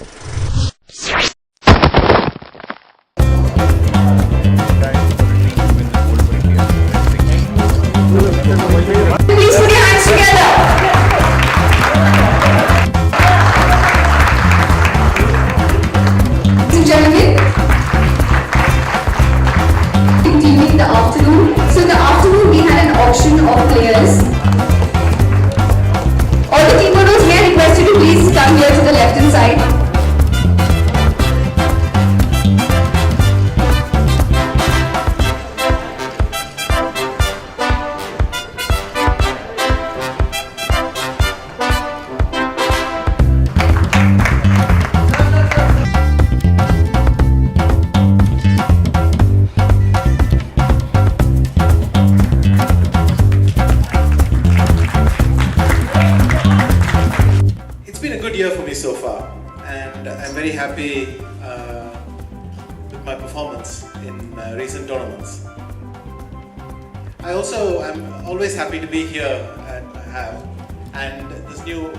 Please put your hands together. Ladies and gentlemen, during the afternoon. So in the afternoon we had an auction of players. All the team members, may I request you to please come here to the left hand side. It's been a good year for me so far, and I'm very happy with my performance in recent tournaments. I'm always happy to be here at HAV, and this new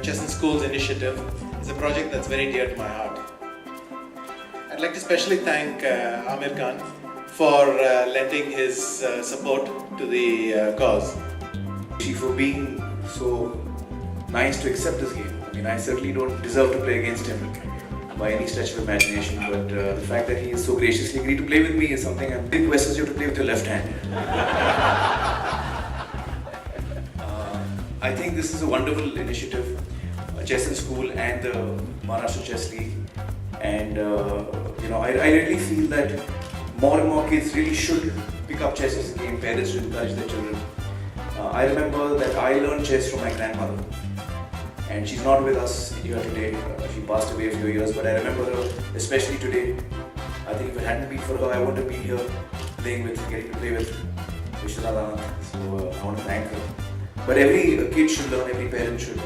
Chess and Schools initiative is a project that's very dear to my heart. I'd like to specially thank Amir Khan for lending his support to the cause. For being so nice to accept this game. I mean, I certainly don't deserve to play against him by any stretch of imagination, but the fact that he is so graciously agreed to play with me is something. I'm big request you to play with your left hand. I think this is a wonderful initiative, Chess in School and the Maharashtra Chess League, and I really feel that more and more kids really should pick up chess as a game. Parents should encourage their children. I remember that I learned chess from my grandmother, and she's not with us here today. She passed away a few years, but I remember her especially today. I think if it hadn't been for her, I wouldn't have been here getting to play with Vishwanath Anand. So I want to thank her. But every kid should learn, every parent should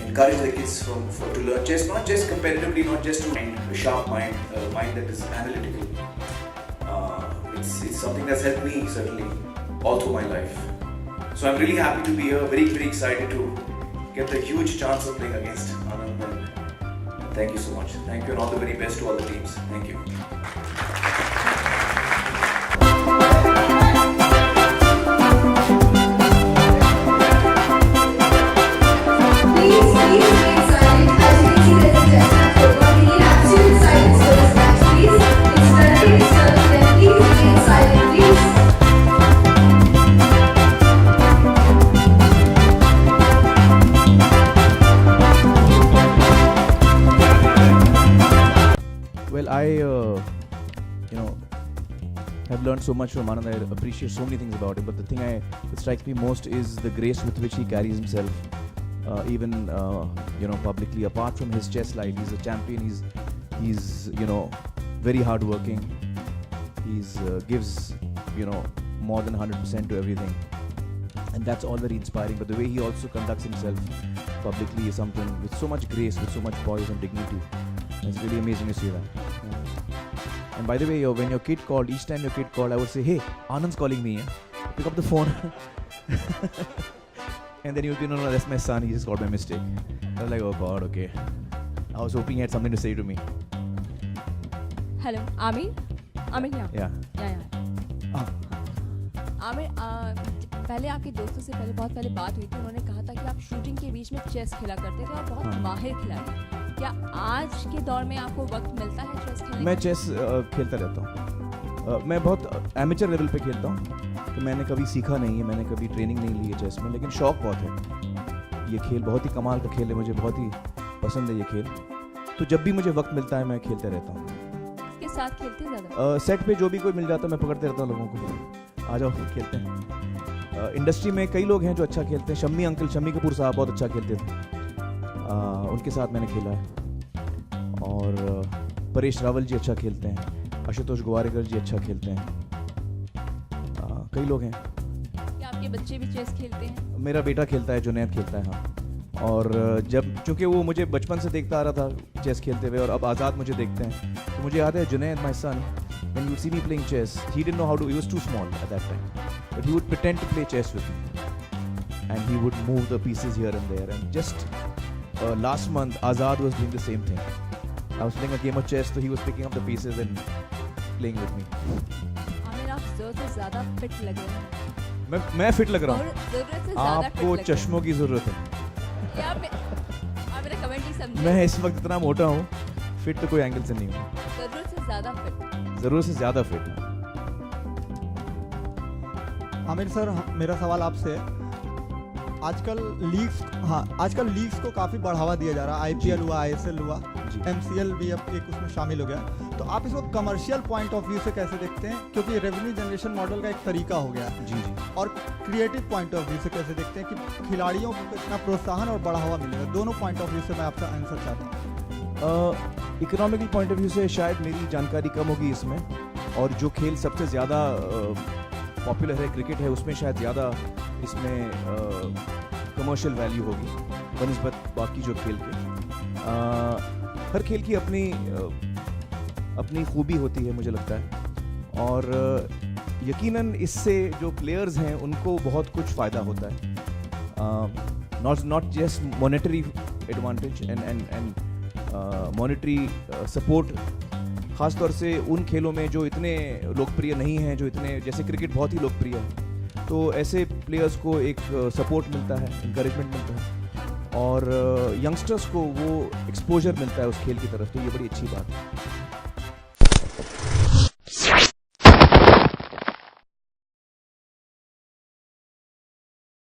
encourage their kids to learn chess, not just competitively, not just to mind a sharp mind, a mind that is analytical. It's something that's helped me certainly all through my life. So I'm really happy to be here, very, very excited to get the huge chance of playing against Anand. And thank you so much. Thank you, and all the very best to all the teams. Thank you. Well, I have learned so much from Anand. I appreciate so many things about him, but the thing that strikes me most is the grace with which he carries himself, even publicly. Apart from his chess life, he's a champion. He's very hardworking. He's gives more than 100% to everything, and that's all very inspiring. But the way he also conducts himself publicly is something with so much grace, with so much poise and dignity. It's really amazing to see that. Yeah. And by the way, when your kid called, each time your kid called, I would say, "Hey, Anand's calling me. Pick up the phone." And then you would be, "No, that's my son. He just got my mistake." I was like, "Oh God, okay." I was hoping he had something to say to me. Hello, Amir. Amir, yeah. Aamir, पहले आपके दोस्तों से बहुत पहले बात हुई थी. उन्होंने कहा था कि आप शूटिंग के बीच में चेस खेला करते थे और बहुत माहिर खिलाड़ी. क्या आज के दौर में आपको वक्त मिलता है चेस खेलने? मैं चेस खेलता रहता हूँ. मैं बहुत एमेचर लेवल पे खेलता हूँ. तो मैंने कभी सीखा नहीं है, मैंने कभी ट्रेनिंग नहीं ली है चेस में, लेकिन शौक बहुत है. ये खेल बहुत ही कमाल का खेल है, मुझे बहुत ही पसंद है ये खेल. तो जब भी मुझे वक्त मिलता है मैं खेलते रहता हूँ. किसके साथ खेलते हैं ज़्यादा? सेट पे जो भी कोई मिल जाता है मैं पकड़ते रहता हूँ लोगों को. आ जाओ खेलते हैं. इंडस्ट्री में कई लोग हैं जो अच्छा खेलते हैं. शम्मी कपूर साहब बहुत अच्छा खेलते थे. उनके साथ मैंने खेला है. और परेश रावल जी अच्छा खेलते हैं. आशुतोष गोवारेकर जी अच्छा खेलते हैं. कई लोग हैं. क्या आपके बच्चे भी चेस खेलते हैं? मेरा बेटा खेलता है, जुनैद खेलता है. हाँ. और जब चूँकि वो मुझे बचपन से देखता आ रहा था चेस खेलते हुए, और अब आज़ाद मुझे देखते हैं, तो मुझे याद है Junaid, my son, when you see me playing chess, he didn't know how to, he was too small at that time, but he would pretend to play chess with me, and he would move the pieces here and there, and just last month Azad was doing the same thing. I was playing a game of chess, so he was picking up the pieces and playing with me. Aamir आप ज़रूरत से ज़्यादा fit लग रहे हैं। मैं fit लग रहा हूँ। ज़रूरत से ज़्यादा फिट आपको लग रहे चश्मों की ज़रूरत है। हैं। या आप मेरा कमेंट नहीं समझे। मैं इस वक्त इतना मोटा हूँ, फिट तो कोई एंगल से नहीं हूँ। ज़रूरत से ज़्यादा फिट। ज़रूरत से ज़्यादा फिट। आमिर सर, मेरा सवाल आपसे है, आजकल लीग्स को काफ़ी बढ़ावा दिया जा रहा है। IPL हुआ, ISL हुआ, जी। MCL भी अब एक उसमें शामिल हो गया। तो आप इसको कमर्शियल पॉइंट ऑफ व्यू से कैसे देखते हैं, क्योंकि रेवेन्यू जनरेशन मॉडल का एक तरीका हो गया है, जी जी। और क्रिएटिव पॉइंट ऑफ व्यू से कैसे देखते हैं कि खिलाड़ियों को कितना प्रोत्साहन और बढ़ावा मिलेगा? दोनों पॉइंट ऑफ व्यू से मैं आपका आंसर चाहता हूँ। इकोनॉमिकल पॉइंट ऑफ व्यू से शायद मेरी जानकारी कम होगी इसमें, और जो खेल सबसे ज़्यादा पॉपुलर है, क्रिकेट है, उसमें शायद ज़्यादा इसमें कमर्शियल वैल्यू होगी बनिस्बत बाकी जो खेल के। हर खेल की अपनी खूबी होती है मुझे लगता है, और यकीनन इससे जो प्लेयर्स हैं उनको बहुत कुछ फ़ायदा होता है, not just monetary advantage and monetary support, ख़ास तौर से उन खेलों में जो इतने लोकप्रिय नहीं हैं, जो इतने, जैसे क्रिकेट बहुत ही लोकप्रिय है, तो ऐसे प्लेयर्स को एक सपोर्ट मिलता है, इंकरेजमेंट मिलता है, और यंगस्टर्स को वो एक्सपोजर मिलता है उस खेल की तरफ, तो ये बड़ी अच्छी बात है।